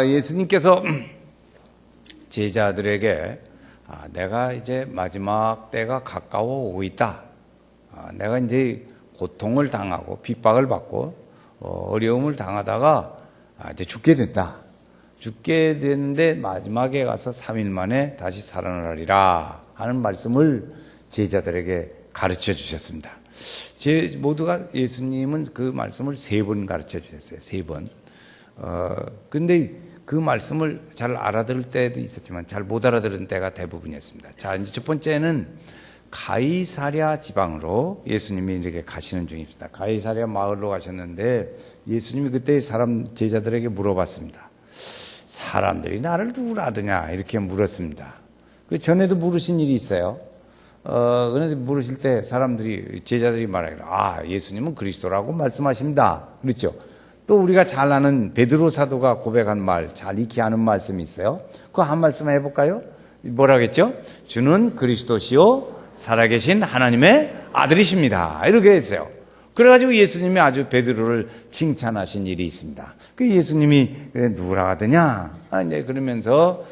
예수님께서 제자들에게 내가 이제 마지막 때가 가까워 오고 있다. 내가 이제 고통을 당하고 핍박을 받고 어려움을 당하다가 이제 죽게 된다. 죽게 되는데 마지막에 가서 3일 만에 다시 살아나리라 하는 말씀을 제자들에게 가르쳐 주셨습니다. 모두가 예수님은 그 말씀을 3번 가르쳐 주셨어요. 3번. 근데 그 말씀을 잘 알아들을 때도 있었지만 잘 못 알아들은 때가 대부분이었습니다. 자, 이제 첫 번째는 가이사랴 지방으로 예수님이 이렇게 가시는 중입니다. 가이사랴 마을로 가셨는데 예수님이 그때 제자들에게 물어봤습니다. 사람들이 나를 누구라 하더냐 이렇게 물었습니다. 그 전에도 물으신 일이 있어요. 그런데 물으실 때 제자들이 말하기를 예수님은 그리스도라고 말씀하십니다. 그렇죠? 또 우리가 잘 아는 베드로 사도가 고백한 말, 잘 익히 아는 말씀이 있어요. 그거 한 말씀 해볼까요? 뭐라고 했죠? 주는 그리스도시요 살아계신 하나님의 아들이십니다. 이렇게 했어요. 그래가지고 예수님이 아주 베드로를 칭찬하신 일이 있습니다. 그 예수님이 그래 누구라 하더냐? 이제 그러면서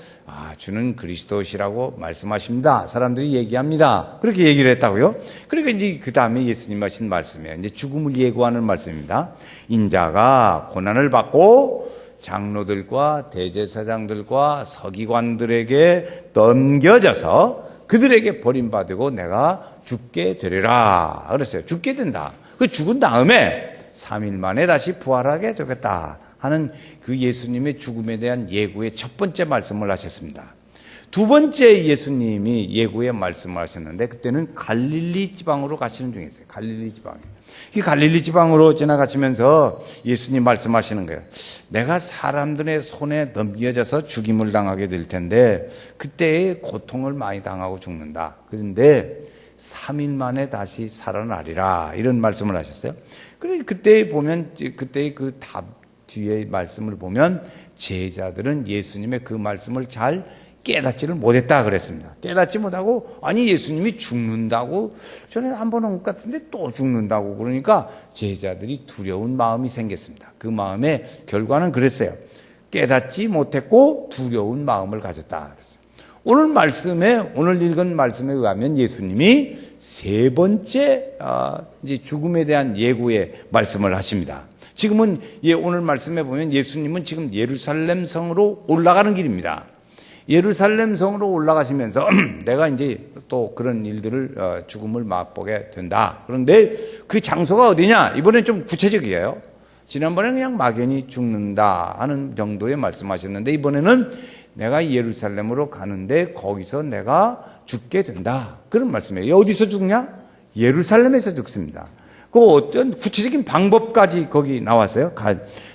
주는 그리스도시라고 말씀하십니다. 사람들이 얘기합니다. 그렇게 얘기를 했다고요. 그러니까 이제 그 다음에 예수님 하신 말씀이에요. 이제 죽음을 예고하는 말씀입니다. 인자가 고난을 받고 장로들과 대제사장들과 서기관들에게 넘겨져서 그들에게 버림받고 내가 죽게 되리라 그랬어요. 죽게 된다. 그 죽은 다음에 3일 만에 다시 부활하게 되겠다 하는 그 예수님의 죽음에 대한 예고의 첫 번째 말씀을 하셨습니다. 두 번째 예수님이 예고의 말씀을 하셨는데 그때는 갈릴리 지방으로 가시는 중에 있어요. 갈릴리 지방에. 이 갈릴리 지방으로 지나가시면서 예수님 말씀하시는 거예요. 내가 사람들의 손에 넘겨져서 죽임을 당하게 될 텐데 그때의 고통을 많이 당하고 죽는다. 그런데 3일 만에 다시 살아나리라 이런 말씀을 하셨어요. 그래 그때 보면 그때의 그 답 뒤에 말씀을 보면 제자들은 예수님의 그 말씀을 잘 깨닫지를 못했다 그랬습니다. 깨닫지 못하고 예수님이 죽는다고 전에 한 번 온 것 같은데 또 죽는다고 그러니까 제자들이 두려운 마음이 생겼습니다. 그 마음의 결과는 그랬어요. 깨닫지 못했고 두려운 마음을 가졌다 그랬어요. 오늘 읽은 말씀에 의하면 예수님이 3번째 이제 죽음에 대한 예고의 말씀을 하십니다. 지금은 오늘 말씀에 보면 예수님은 지금 예루살렘 성으로 올라가는 길입니다. 예루살렘 성으로 올라가시면서 내가 이제 또 그런 일들을 죽음을 맛보게 된다. 그런데 그 장소가 어디냐? 이번엔 좀 구체적이에요. 지난번에는 그냥 막연히 죽는다 하는 정도의 말씀하셨는데 이번에는 내가 예루살렘으로 가는데 거기서 내가 죽게 된다. 그런 말씀이에요. 어디서 죽냐? 예루살렘에서 죽습니다. 그 어떤 구체적인 방법까지 거기 나왔어요.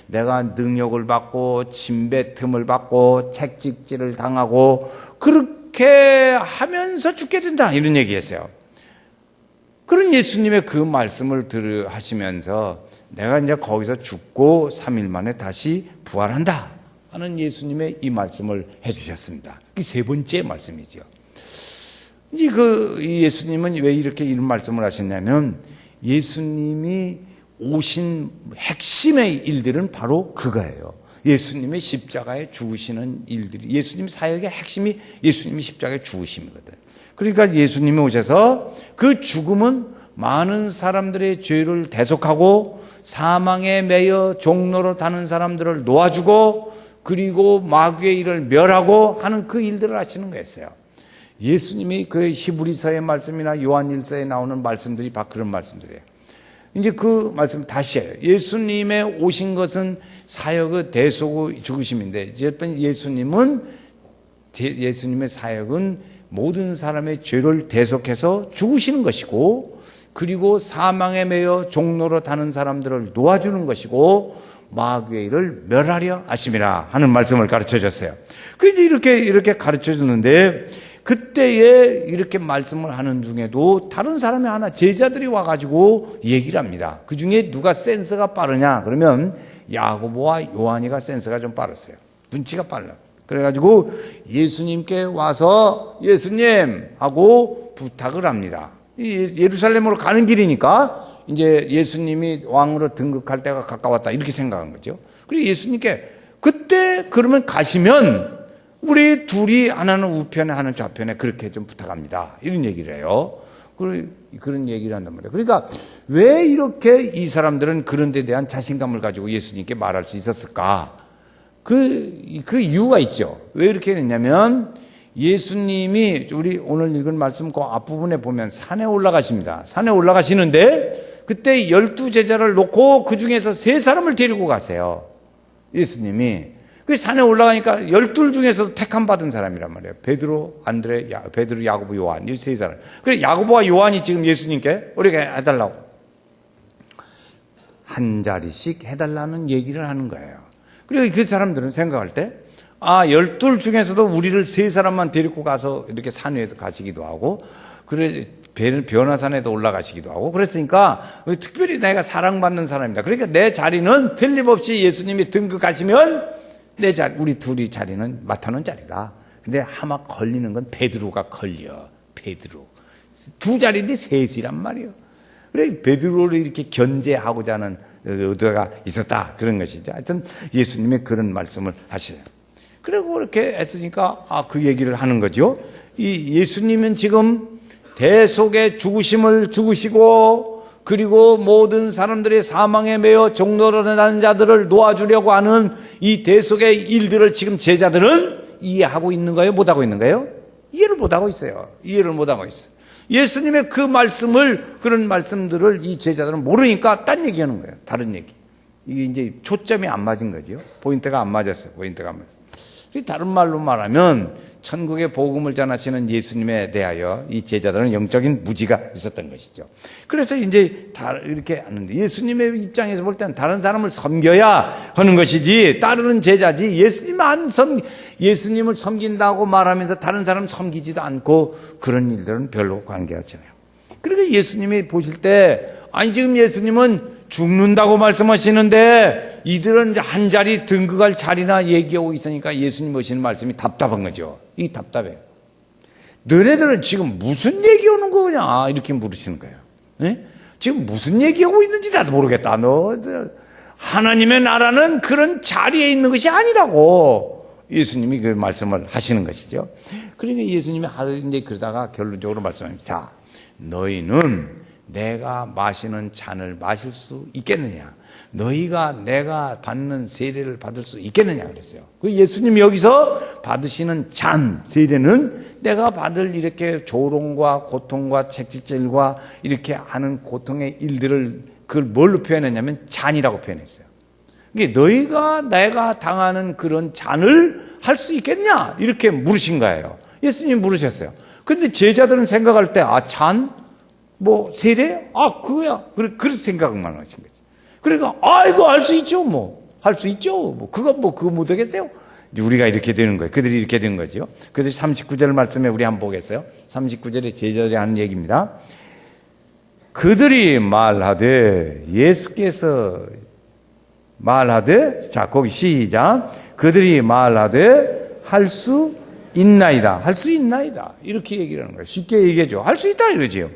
내가 능욕을 받고 침뱉음을 받고 채찍질을 당하고 그렇게 하면서 죽게 된다 이런 얘기했어요. 그런 예수님의 그 말씀을 하시면서 내가 이제 거기서 죽고 3일 만에 다시 부활한다 하는 예수님의 이 말씀을 해주셨습니다. 이 3번째 말씀이죠. 이제 예수님은 왜 이렇게 이런 말씀을 하셨냐면 예수님이 오신 핵심의 일들은 바로 그거예요. 예수님의 십자가에 죽으시는 일들이 예수님 사역의 핵심이 예수님이 십자가에 죽으심이거든. 그러니까 예수님이 오셔서 그 죽음은 많은 사람들의 죄를 대속하고 사망에 매여 종로로 다는 사람들을 놓아주고 그리고 마귀의 일을 멸하고 하는 그 일들을 하시는 거였어요. 예수님이 그 히브리서의 말씀이나 요한일서에 나오는 말씀들이 바로 그런 말씀들이에요. 이제 그 말씀 다시 해요. 예수님의 오신 것은 사역의 대속의 죽으심인데 예수님의 사역은 모든 사람의 죄를 대속해서 죽으시는 것이고 그리고 사망에 매여 종로로 다는 사람들을 놓아주는 것이고 마귀의 일을 멸하려 하심이라 하는 말씀을 가르쳐 줬어요. 그래서 이렇게 가르쳐 줬는데 그때에 이렇게 말씀을 하는 중에도 다른 사람이 하나 제자들이 와가지고 얘기를 합니다. 그 중에 누가 센스가 빠르냐 그러면 야고보와 요한이가 센스가 좀 빠르세요. 눈치가 빨라. 그래가지고 예수님께 와서 예수님 하고 부탁을 합니다. 예루살렘으로 가는 길이니까 이제 예수님이 왕으로 등극할 때가 가까웠다 이렇게 생각한 거죠. 그리고 예수님께 그때 그러면 가시면 우리 둘이 하나는 우편에 하나는 좌편에 그렇게 좀 부탁합니다. 이런 얘기를 해요. 그런 얘기를 한단 말이에요. 그러니까 왜 이렇게 이 사람들은 그런 데 대한 자신감을 가지고 예수님께 말할 수 있었을까? 그 이유가 있죠. 왜 이렇게 했냐면 예수님이 우리 오늘 읽은 말씀 그 앞부분에 보면 산에 올라가십니다. 산에 올라가시는데 그때 12제자를 놓고 그 중에서 3사람을 데리고 가세요. 예수님이. 그 산에 올라가니까 12 중에서도 택함 받은 사람이란 말이에요. 베드로, 안드레, 베드로, 야고보, 요한 이 3사람. 그래 야고보와 요한이 지금 예수님께 우리가 해달라고 한 자리씩 해달라는 얘기를 하는 거예요. 그리고 그 사람들은 생각할 때 12 중에서도 우리를 3사람만 데리고 가서 이렇게 산 위에도 가시기도 하고 그래 변화산에도 올라가시기도 하고 그랬으니까 특별히 내가 사랑받는 사람이다. 그러니까 내 자리는 틀림없이 예수님이 등극하시면 내 자리, 우리 둘이 자리는 맡아놓은 자리다. 근데 아마 걸리는 건 베드로가 걸려. 베드로. 2자리인데 3이란 말이에요. 그래 베드로를 이렇게 견제하고자 하는 의도가 있었다. 그런 것이죠. 하여튼 예수님이 그런 말씀을 하셔요. 그리고 이렇게 했으니까 그 얘기를 하는 거죠. 이 예수님은 지금 대속의 죽으심을 죽으시고 그리고 모든 사람들의 사망에 매여 종로라는 자들을 놓아주려고 하는 이 대속의 일들을 지금 제자들은 이해하고 있는 거예요? 못하고 있는 거예요? 이해를 못하고 있어요. 이해를 못하고 있어요. 예수님의 그 말씀을, 그런 말씀들을 이 제자들은 모르니까 딴 얘기 하는 거예요. 다른 얘기. 이게 이제 초점이 안 맞은 거죠. 포인트가 안 맞았어요. 포인트가 안 맞았어요. 다른 말로 말하면 천국의 복음을 전하시는 예수님에 대하여 이 제자들은 영적인 무지가 있었던 것이죠. 그래서 이제 다 이렇게 하는데 예수님의 입장에서 볼 때는 다른 사람을 섬겨야 하는 것이지 따르는 제자지 예수님을 섬긴다고 말하면서 다른 사람 섬기지도 않고 그런 일들은 별로 관계하지 않아요. 그러니까 예수님이 보실 때 지금 예수님은 죽는다고 말씀하시는데 이들은 이제 한 자리 등극할 자리나 얘기하고 있으니까 예수님 하시는 말씀이 답답한 거죠. 이 답답해요. 너네들은 지금 무슨 얘기하는 거냐 이렇게 물으시는 거예요. 네? 지금 무슨 얘기하고 있는지 나도 모르겠다. 너들 하나님의 나라는 그런 자리에 있는 것이 아니라고 예수님이 그 말씀을 하시는 것이죠. 그러니까 예수님이 이제 그러다가 결론적으로 말씀합니다. 자, 너희는 내가 마시는 잔을 마실 수 있겠느냐? 너희가 내가 받는 세례를 받을 수 있겠느냐? 그랬어요. 그 예수님이 여기서 받으시는 잔, 세례는 내가 받을 이렇게 조롱과 고통과 채찍질과 이렇게 하는 고통의 일들을 그걸 뭘로 표현했냐면 잔이라고 표현했어요. 그게 너희가 내가 당하는 그런 잔을 할 수 있겠냐? 이렇게 물으신 거예요. 예수님이 물으셨어요. 근데 제자들은 생각할 때 잔? 세례? 그거야. 그래서 생각만 하신 거지. 그러니까, 이거 할 수 있죠, 할 수 있죠. 그거 못 하겠어요? 우리가 이렇게 되는 거예요. 그들이 이렇게 된 거죠. 그래서 39절 말씀에 우리 한번 보겠어요. 39절에 제자들이 하는 얘기입니다. 그들이 말하되, 예수께서 말하되, 자, 거기 시작. 그들이 말하되, 할 수 있나이다. 할 수 있나이다. 이렇게 얘기를 하는 거예요. 쉽게 얘기해줘. 할 수 있다, 이러지요.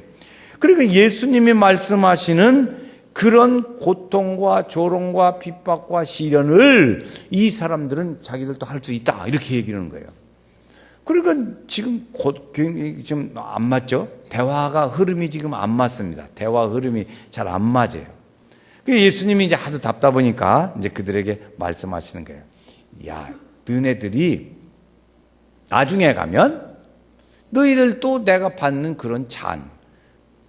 그러니까 예수님이 말씀하시는 그런 고통과 조롱과 핍박과 시련을 이 사람들은 자기들도 할 수 있다 이렇게 얘기를 하는 거예요. 그러니까 지금 좀 안 맞죠? 대화가 흐름이 지금 안 맞습니다. 대화 흐름이 잘 안 맞아요. 예수님이 이제 하도 답답하니까 이제 그들에게 말씀하시는 거예요. 야, 너네들이 나중에 가면 너희들도 내가 받는 그런 잔,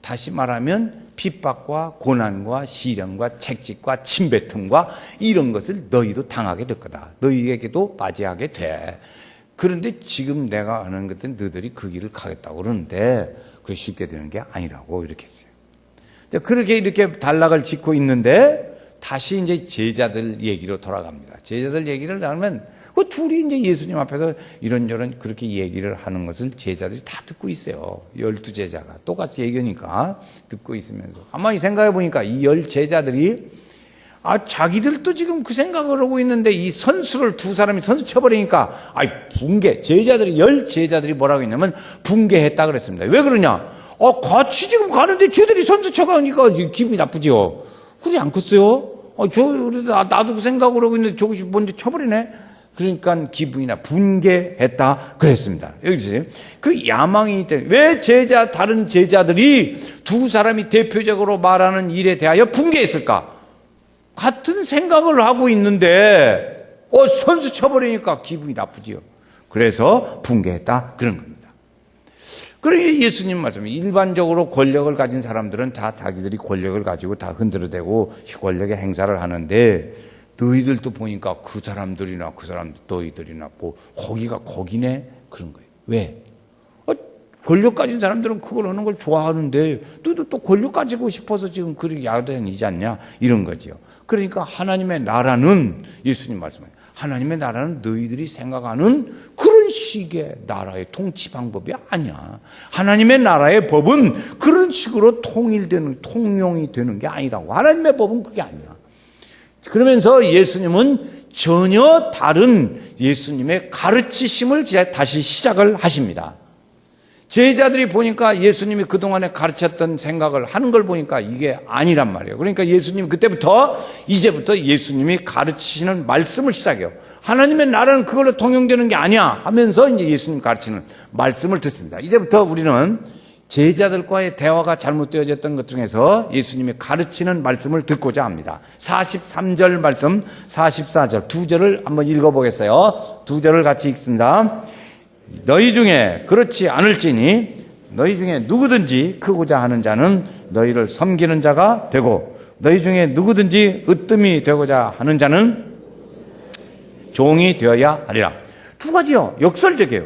다시 말하면 핍박과 고난과 시련과 채찍과 침뱉음과 이런 것을 너희도 당하게 될 거다. 너희에게도 맞이하게 돼. 그런데 지금 내가 하는 것은 너희들이 그 길을 가겠다고 그러는데 그게 쉽게 되는 게 아니라고 이렇게 했어요. 그렇게 이렇게 단락을 짓고 있는데 다시 이제 제자들 얘기로 돌아갑니다. 제자들 얘기를 하면 그 둘이 이제 예수님 앞에서 이런저런 그렇게 얘기를 하는 것을 제자들이 다 듣고 있어요. 12제자가 똑같이 얘기하니까 듣고 있으면서 가만히 생각해 보니까 이 10제자들이 자기들도 지금 그 생각을 하고 있는데 이 선수를 2사람이 선수 쳐버리니까 제자들이 10제자들이 뭐라고 했냐면 붕괴했다 그랬습니다. 왜 그러냐? 같이 지금 가는데 쟤들이 선수 쳐가니까 기분이 나쁘죠. 그러지 않겠어요? 나도 그 생각을 하고 있는데 저것이 먼저 쳐버리네. 그러니까 기분이나 분개했다 그랬습니다. 여기서 그 야망이 있대. 왜 다른 제자들이 두 사람이 대표적으로 말하는 일에 대하여 분개했을까? 같은 생각을 하고 있는데 선수 쳐버리니까 기분이 나쁘지요. 그래서 분개했다 그런 겁니다. 그러니 예수님 말씀이 일반적으로 권력을 가진 사람들은 다 자기들이 권력을 가지고 다 흔들어대고 권력의 행사를 하는데, 너희들도 보니까 그 사람들이나 너희들이나 거기가 거기네 그런 거예요. 왜? 권력 가진 사람들은 그걸 하는 걸 좋아하는데 너도 또 권력 가지고 싶어서 지금 그렇게 야단이지 않냐 이런 거죠. 그러니까 하나님의 나라는, 예수님 말씀하세요, 하나님의 나라는 너희들이 생각하는 그런 식의 나라의 통치 방법이 아니야. 하나님의 나라의 법은 그런 식으로 통용이 되는 게 아니라고. 하나님의 법은 그게 아니야. 그러면서 예수님은 전혀 다른 예수님의 가르치심을 다시 시작을 하십니다. 제자들이 보니까 예수님이 그동안에 가르쳤던 생각을 하는 걸 보니까 이게 아니란 말이에요. 그러니까 예수님 이제부터 예수님이 가르치시는 말씀을 시작해요. 하나님의 나라는 그걸로 통용되는 게 아니야 하면서 이제 예수님 가르치는 말씀을 듣습니다. 이제부터 우리는 제자들과의 대화가 잘못되어졌던 것 중에서 예수님이 가르치는 말씀을 듣고자 합니다. 43절 말씀, 44절 두 절을 한번 읽어보겠어요. 두 절을 같이 읽습니다. 너희 중에 그렇지 않을지니 너희 중에 누구든지 크고자 하는 자는 너희를 섬기는 자가 되고, 너희 중에 누구든지 으뜸이 되고자 하는 자는 종이 되어야 하리라. 두 가지요. 역설적이에요.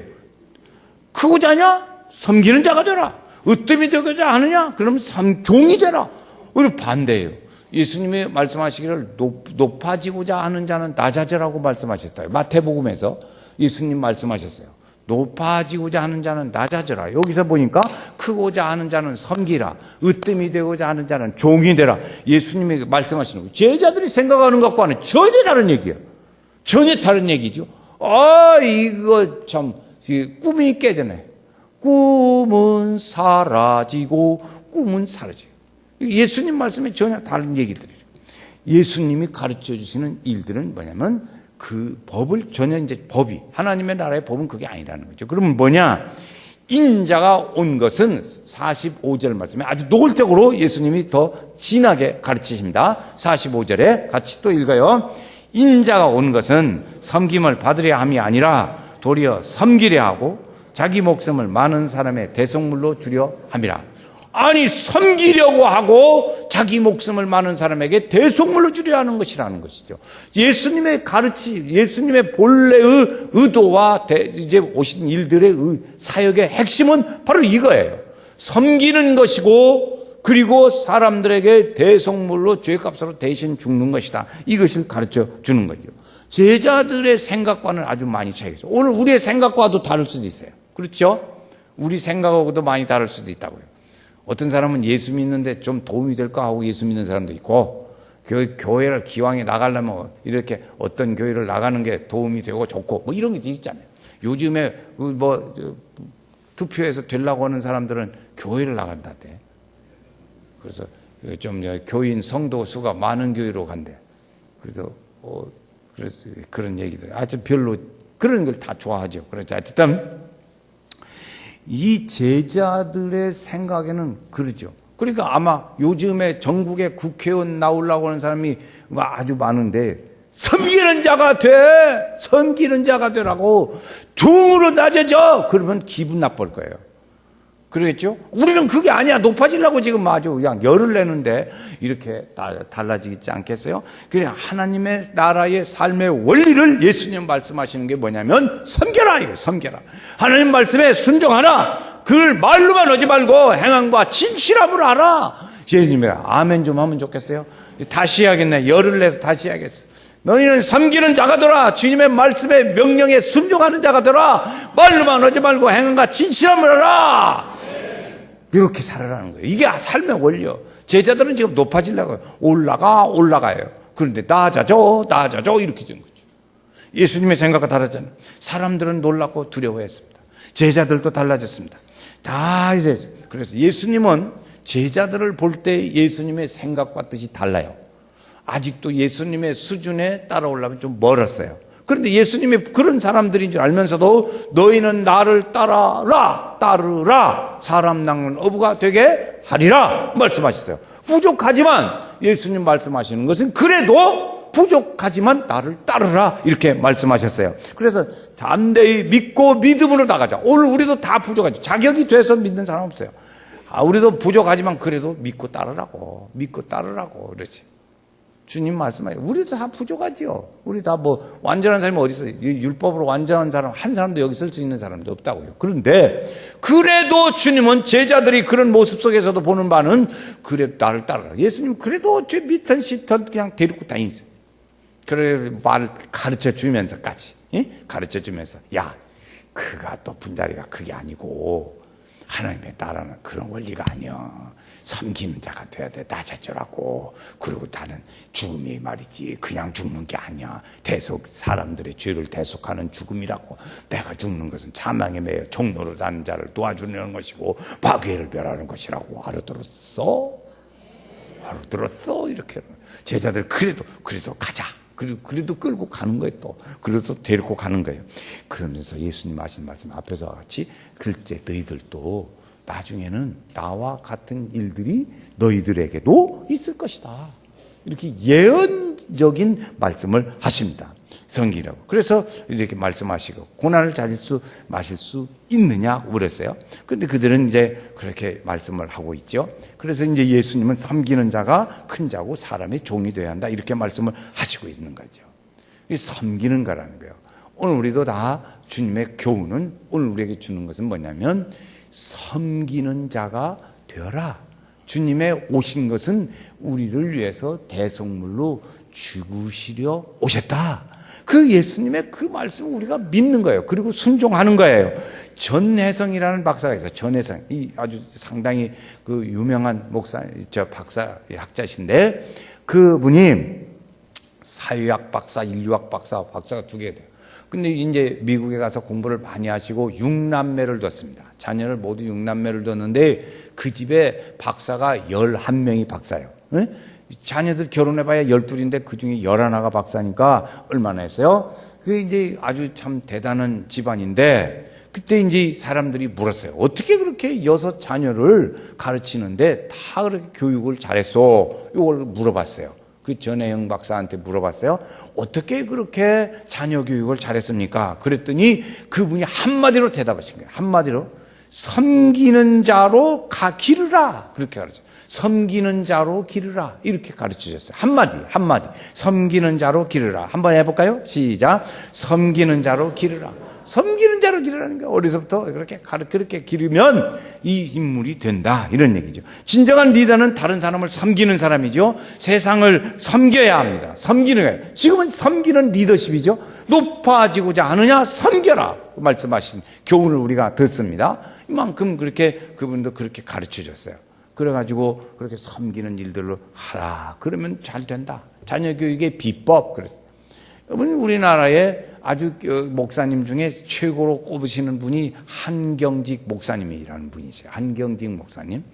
크고자 하냐? 섬기는 자가 되라. 으뜸이 되고자 하느냐? 그러면 종이 되라. 오히려 반대예요. 예수님이 말씀하시기를 높아지고자 하는 자는 낮아지라고 말씀하셨어요. 마태복음에서 예수님 말씀하셨어요. 높아지고자 하는 자는 낮아져라. 여기서 보니까 크고자 하는 자는 섬기라. 으뜸이 되고자 하는 자는 종이 되라. 예수님이 말씀하시는 거예요. 제자들이 생각하는 것과는 전혀 다른 얘기예요. 전혀 다른 얘기죠. 이거 참 꿈이 깨지네. 꿈은 사라지고 꿈은 사라져요. 예수님 말씀에 전혀 다른 얘기들이에요. 예수님이 가르쳐 주시는 일들은 뭐냐면 그 법을 전혀 법이, 하나님의 나라의 법은 그게 아니라는 거죠. 그러면 뭐냐? 인자가 온 것은 45절 말씀에 아주 노골적으로 예수님이 더 진하게 가르치십니다. 45절에 같이 또 읽어요. 인자가 온 것은 섬김을 받으려 함이 아니라 도리어 섬기려 하고 자기 목숨을 많은 사람의 대속물로 주려 함이라. 아니, 섬기려고 하고 자기 목숨을 많은 사람에게 대속물로 주려 하는 것이라는 것이죠. 예수님의 예수님의 본래의 의도와 이제 오신 일들의 사역의 핵심은 바로 이거예요. 섬기는 것이고, 그리고 사람들에게 대속물로 죄값으로 대신 죽는 것이다. 이것을 가르쳐 주는 거죠. 제자들의 생각과는 아주 많이 차이가 있어요. 오늘 우리의 생각과도 다를 수도 있어요. 그렇죠? 우리 생각하고도 많이 다를 수도 있다고요. 어떤 사람은 예수 믿는데 좀 도움이 될까 하고 예수 믿는 사람도 있고, 교회를 기왕에 나가려면 이렇게 어떤 교회를 나가는 게 도움이 되고 좋고 이런 게 있잖아요. 요즘에 투표해서 되려고 하는 사람들은 교회를 나간다대. 그래서 좀 교인 성도 수가 많은 교회로 간대. 그래서 그런 얘기들 아주 별로 그런 걸 다 좋아하죠. 그래서 하여튼 이 제자들의 생각에는 그러죠. 그러니까 아마 요즘에 전국에 국회의원 나오려고 하는 사람이 아주 많은데, 섬기는 자가 되라고 종으로 낮아져. 그러면 기분 나쁠 거예요. 그러겠죠? 우리는 그게 아니야. 높아지려고 지금 아주 그냥 열을 내는데 이렇게 달라지지 않겠어요? 그냥 하나님의 나라의 삶의 원리를 예수님 말씀하시는 게 뭐냐면 섬겨라, 이거 섬겨라. 하나님 말씀에 순종하라. 그걸 말로만 하지 말고 행함과 진실함으로 하라. 예수님의 아멘 좀 하면 좋겠어요? 다시 해야겠네. 열을 내서 다시 해야겠어. 너희는 섬기는 자가 되라. 주님의 말씀에 명령에 순종하는 자가 되라. 말로만 하지 말고 행함과 진실함을 하라. 이렇게 살아라는 거예요. 이게 삶의 원리요. 제자들은 지금 높아지려고 올라가요. 그런데 낮아져 이렇게 된 거죠. 예수님의 생각과 다르잖아요. 사람들은 놀랐고 두려워했습니다. 제자들도 달라졌습니다. 다 이제 그래서 예수님은 제자들을 볼 때 예수님의 생각과 뜻이 달라요. 아직도 예수님의 수준에 따라오려면 좀 멀었어요. 그런데 예수님이 그런 사람들인 줄 알면서도 너희는 나를 따르라 사람 낚는 어부가 되게 하리라 말씀하셨어요. 부족하지만 예수님 말씀하시는 것은 그래도 부족하지만 나를 따르라 이렇게 말씀하셨어요. 그래서 담대히 믿고 믿음으로 나가자. 오늘 우리도 다 부족하죠. 자격이 돼서 믿는 사람 없어요. 우리도 부족하지만 그래도 믿고 따르라고 그러지. 주님 말씀하세요. 우리도 다 부족하지요. 우리 다 뭐 완전한 사람이 어디 있어요? 율법으로 완전한 사람 한 사람도 여기 쓸 수 있는 사람도 없다고요. 그런데 그래도 주님은 제자들이 그런 모습 속에서도 보는 바는 그래 나를 따르라. 예수님 그래도 저 밑턴 시턴 그냥 데리고 다니세요. 그래 말을 가르쳐 주면서까지 가르쳐 주면서 야 그가 또 분자리가 그게 아니고 하나님의 따르는 그런 원리가 아니야. 섬기는 자가 돼야 돼. 낮아져라고. 그리고 나는 죽음이 말이지 그냥 죽는 게 아니야. 사람들의 죄를 대속하는 죽음이라고. 내가 죽는 것은 사망에 매여 종로로 다는 자를 도와주는 것이고 마귀를 멸하는 것이라고. 알아들었어? 이렇게 제자들 그래도 가자. 그래도 끌고 가는 거예요. 또 그래도 데리고 가는 거예요. 그러면서 예수님 하신 말씀 앞에서와 같이 글쎄 너희들도 나중에는 나와 같은 일들이 너희들에게도 있을 것이다. 이렇게 예언적인 말씀을 하십니다. 성기라고. 그래서 이렇게 말씀하시고 고난을 마실 수 있느냐고 그랬어요. 그런데 그들은 이제 그렇게 말씀을 하고 있죠. 그래서 이제 예수님은 섬기는 자가 큰 자고 사람의 종이 되어야 한다. 이렇게 말씀을 하시고 있는 거죠. 이 섬기는 거라는 거예요. 오늘 우리도 다 주님의 교훈은 오늘 우리에게 주는 것은 뭐냐면 섬기는 자가 되어라. 주님의 오신 것은 우리를 위해서 대속물로 죽으시려 오셨다. 그 예수님의 그 말씀을 우리가 믿는 거예요. 그리고 순종하는 거예요. 전혜성이라는 박사가 있어요. 전혜성. 이 아주 상당히 그 유명한 학자신데 그분이 사회학 박사, 인류학 박사가 두 개 돼요. 근데 이제 미국에 가서 공부를 많이 하시고 6남매를 뒀습니다. 자녀를 모두 6남매를 뒀는데 그 집에 박사가 11명이 박사예요. 네? 자녀들 결혼해봐야 12인데 그 중에 11가 박사니까 얼마나 했어요? 그게 이제 아주 참 대단한 집안인데 그때 이제 사람들이 물었어요. 어떻게 그렇게 6 자녀를 가르치는데 다 그렇게 교육을 잘했어? 이걸 물어봤어요. 그 전혜영 박사한테 물어봤어요. 어떻게 그렇게 자녀 교육을 잘했습니까? 그랬더니 그분이 한마디로 대답하신 거예요. 한마디로 섬기는 자로 기르라. 그렇게 가르쳐요. 섬기는 자로 기르라. 이렇게 가르치셨어요. 한마디. 섬기는 자로 기르라. 한번 해볼까요? 시작. 섬기는 자로 기르라. 섬기는 자로 기르라는 거예요. 어려서부터 그렇게 기르면 이 인물이 된다. 이런 얘기죠. 진정한 리더는 다른 사람을 섬기는 사람이죠. 세상을 섬겨야 합니다. 섬기는 거예요. 지금은 섬기는 리더십이죠. 높아지고자 하느냐? 섬겨라. 말씀하신 교훈을 우리가 듣습니다. 이만큼 그렇게 그분도 그렇게 가르쳐 줬어요. 그래가지고 그렇게 섬기는 일들로 하라. 그러면 잘 된다. 자녀 교육의 비법. 그랬어요. 우리나라에 아주 목사님 중에 최고로 꼽으시는 분이 한경직 목사님이라는 분이세요. 한경직 목사님.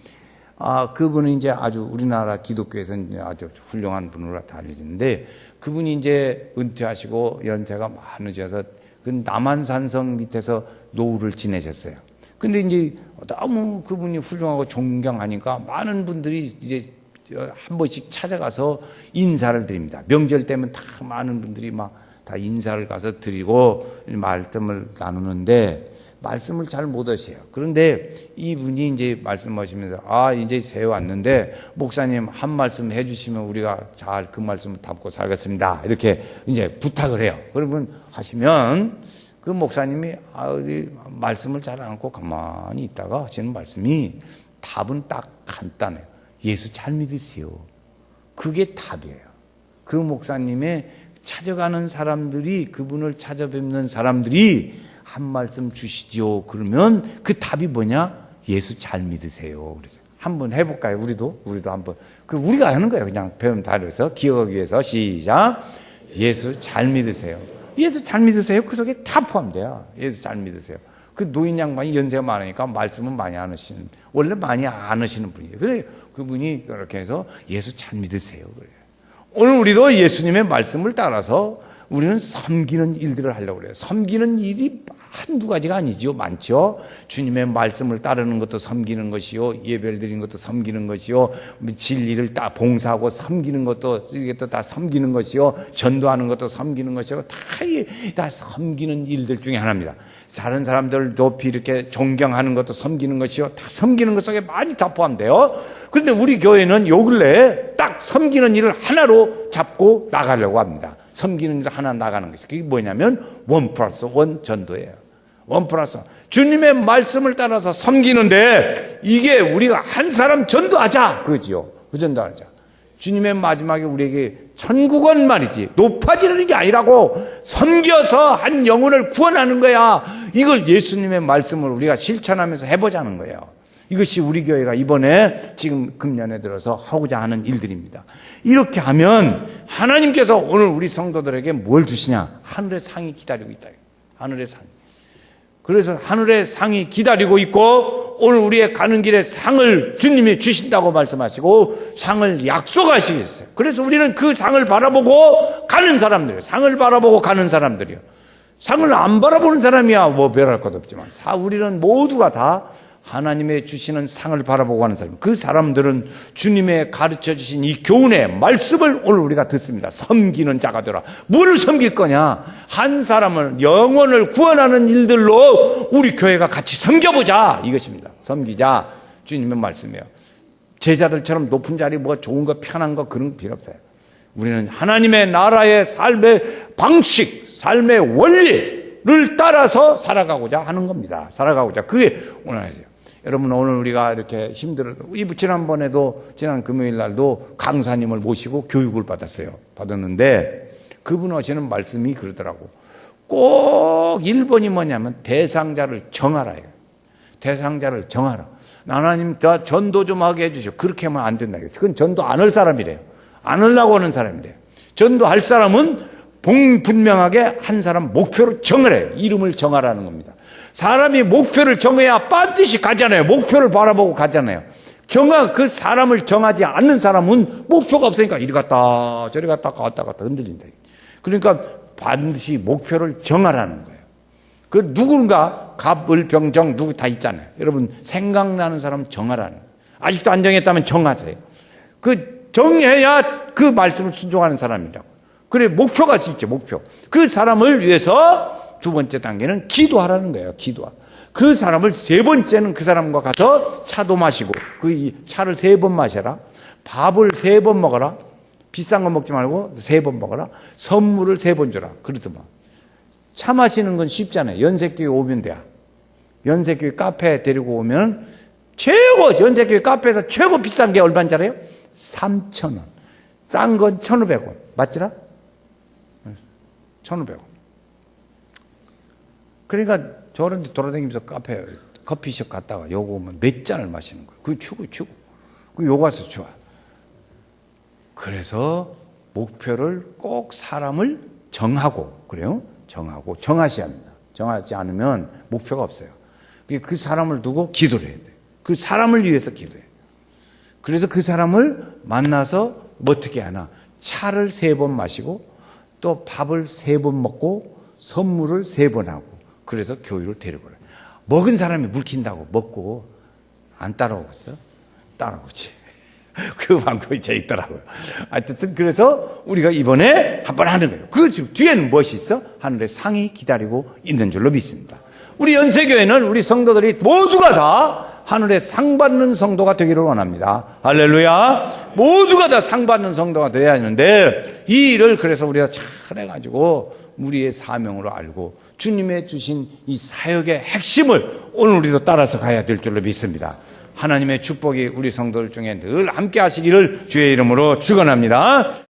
그분은 이제 아주 우리나라 기독교에서는 아주 훌륭한 분으로 다 알려지는데 그분이 이제 은퇴하시고 연세가 많으셔서 그 남한산성 밑에서 노후를 지내셨어요. 근데 이제 너무 그분이 훌륭하고 존경하니까 많은 분들이 이제 한 번씩 찾아가서 인사를 드립니다. 명절 때면 다 많은 분들이 막 다 인사를 가서 드리고 말씀을 나누는데 말씀을 잘 못 하세요. 그런데 이분이 이제 말씀하시면서 이제 새해 왔는데 목사님 한 말씀 해주시면 우리가 잘 그 말씀을 담고 살겠습니다. 이렇게 이제 부탁을 해요. 그러면 하시면 그 목사님이 말씀을 잘 안고 가만히 있다가 하시는 말씀이 답은 딱 간단해요. 예수 잘 믿으세요. 그게 답이에요. 그 목사님의 찾아가는 사람들이 그분을 찾아뵙는 사람들이 한 말씀 주시죠. 그러면 그 답이 뭐냐? 예수 잘 믿으세요. 그래서 한번 해볼까요? 우리도 한번 우리가 하는 거예요. 그냥 배움 다려서 기억하기 위해서 시작. 예수 잘 믿으세요. 예수 잘 믿으세요. 그 속에 다 포함돼요. 예수 잘 믿으세요. 그 노인 양반이 연세가 많으니까 말씀은 많이 안 하시는 원래 많이 안 하시는 분이에요. 그래 그분이 그렇게 해서 예수 잘 믿으세요. 그래요. 오늘 우리도 예수님의 말씀을 따라서 우리는 섬기는 일들을 하려고 그래요. 섬기는 일이 한두 가지가 아니죠. 많죠. 주님의 말씀을 따르는 것도 섬기는 것이요, 예배를 드리는 것도 섬기는 것이요, 진리를 다 봉사하고 섬기는 것도 이것도 다 섬기는 것이요, 전도하는 것도 섬기는 것이요, 다 섬기는 일들 중에 하나입니다. 다른 사람들 높이 이렇게 존경하는 것도 섬기는 것이요, 다 섬기는 것 속에 많이 다 포함돼요. 그런데 우리 교회는 요 근래에 딱 섬기는 일을 하나로 잡고 나가려고 합니다. 섬기는 일 하나 나가는 것이. 그게 뭐냐면 1+1 전도예요. 1+1. 주님의 말씀을 따라서 섬기는데 이게 우리가 한 사람 전도하자 그거지요. 그 전도하자. 주님의 마지막에 우리에게 천국은 말이지 높아지는 게 아니라고 섬겨서 한 영혼을 구원하는 거야. 이걸 예수님의 말씀을 우리가 실천하면서 해보자는 거예요. 이것이 우리 교회가 이번에 지금 금년에 들어서 하고자 하는 일들입니다. 이렇게 하면 하나님께서 오늘 우리 성도들에게 뭘 주시냐? 하늘의 상이 기다리고 있다. 하늘의 상. 그래서 하늘의 상이 기다리고 있고 오늘 우리의 가는 길에 상을 주님이 주신다고 말씀하시고 상을 약속하시겠어요. 그래서 우리는 그 상을 바라보고 가는 사람들이에요. 상을 바라보고 가는 사람들이에요. 상을 안 바라보는 사람이야 뭐 별할 것 없지만 우리는 모두가 다 하나님의 주시는 상을 바라보고 하는 사람. 그 사람들은 주님의 가르쳐 주신 이 교훈의 말씀을 오늘 우리가 듣습니다. 섬기는 자가 되라. 뭘 섬길 거냐? 한 사람을 영혼을 구원하는 일들로 우리 교회가 같이 섬겨보자 이것입니다. 섬기자. 주님의 말씀이에요. 제자들처럼 높은 자리 뭐 좋은 거 편한 거 그런 거 필요 없어요. 우리는 하나님의 나라의 삶의 방식, 삶의 원리를 따라서 살아가고자 하는 겁니다. 살아가고자. 그게 오늘 하세요. 여러분 오늘 우리가 이렇게 힘들어도 지난번에도 지난 금요일 날도 강사님을 모시고 교육을 받았는데 그분 하시는 말씀이 그러더라고. 꼭 1번이 뭐냐면 대상자를 정하라. 대상자를 정하라. 하나님 다 전도 좀 하게 해주시오. 그렇게 하면 안 된다. 그건 전도 안 할 사람이래요. 안 하려고 하는 사람이래요. 전도할 사람은 분명하게 한 사람 목표를 정하래요. 이름을 정하라는 겁니다. 사람이 목표를 정해야 반드시 가잖아요. 목표를 바라보고 가잖아요. 그 사람을 정하지 않는 사람은 목표가 없으니까 이리 갔다 저리 갔다 왔다 갔다 흔들린다. 그러니까 반드시 목표를 정하라는 거예요. 그 누군가 갑을병정 누구 다 있잖아요. 여러분 생각나는 사람 정하라는 거예요. 아직도 안 정했다면 정하세요. 그 정해야 그 말씀을 순종하는 사람이라고. 그래 목표가 있죠. 목표. 그 사람을 위해서 두 번째 단계는 기도하라는 거예요. 기도하. 그 사람을 세 번째는 그 사람과 가서 차도 마시고 그 차를 3번 마셔라. 밥을 3번 먹어라. 비싼 거 먹지 말고 3번 먹어라. 선물을 3번 줘라. 그러더만. 차 마시는 건 쉽잖아요. 연세교회 오면 돼요. 연세교회 카페에 데리고 오면 연세교회 카페에서 최고 비싼 게 얼마인 줄 알아요? 3,000원. 싼 건 1,500원. 맞지라? 1,500원. 그러니까 저런 데 돌아다니면서 카페, 커피숍 갔다가 요거 오면 몇 잔을 마시는 거예요. 그게 최고. 요거 와서 좋아. 그래서 목표를 꼭 사람을 정하고, 그래요? 정하셔야 합니다. 정하지 않으면 목표가 없어요. 그 사람을 두고 기도를 해야 돼요. 그 사람을 위해서 기도해요. 그래서 그 사람을 만나서 어떻게 하나? 차를 3번 마시고 또 밥을 3번 먹고 선물을 3번 하고 그래서 교회를 데리고 가요. 먹은 사람이 물킨다고 먹고 안 따라오겠어요? 따라오지. 그 방법이 재있더라고요. 하여튼 그래서 우리가 이번에 한번 하는 거예요. 그 뒤에는 무엇이 있어? 하늘의 상이 기다리고 있는 줄로 믿습니다. 우리 연세교회는 우리 성도들이 모두가 다 하늘의 상 받는 성도가 되기를 원합니다. 할렐루야. 모두가 다 상 받는 성도가 되어야 하는데 이 일을 그래서 우리가 잘 해가지고 우리의 사명으로 알고 주님의 주신 이 사역의 핵심을 오늘 우리도 따라서 가야 될 줄로 믿습니다. 하나님의 축복이 우리 성도들 중에 늘 함께 하시기를 주의 이름으로 축원합니다.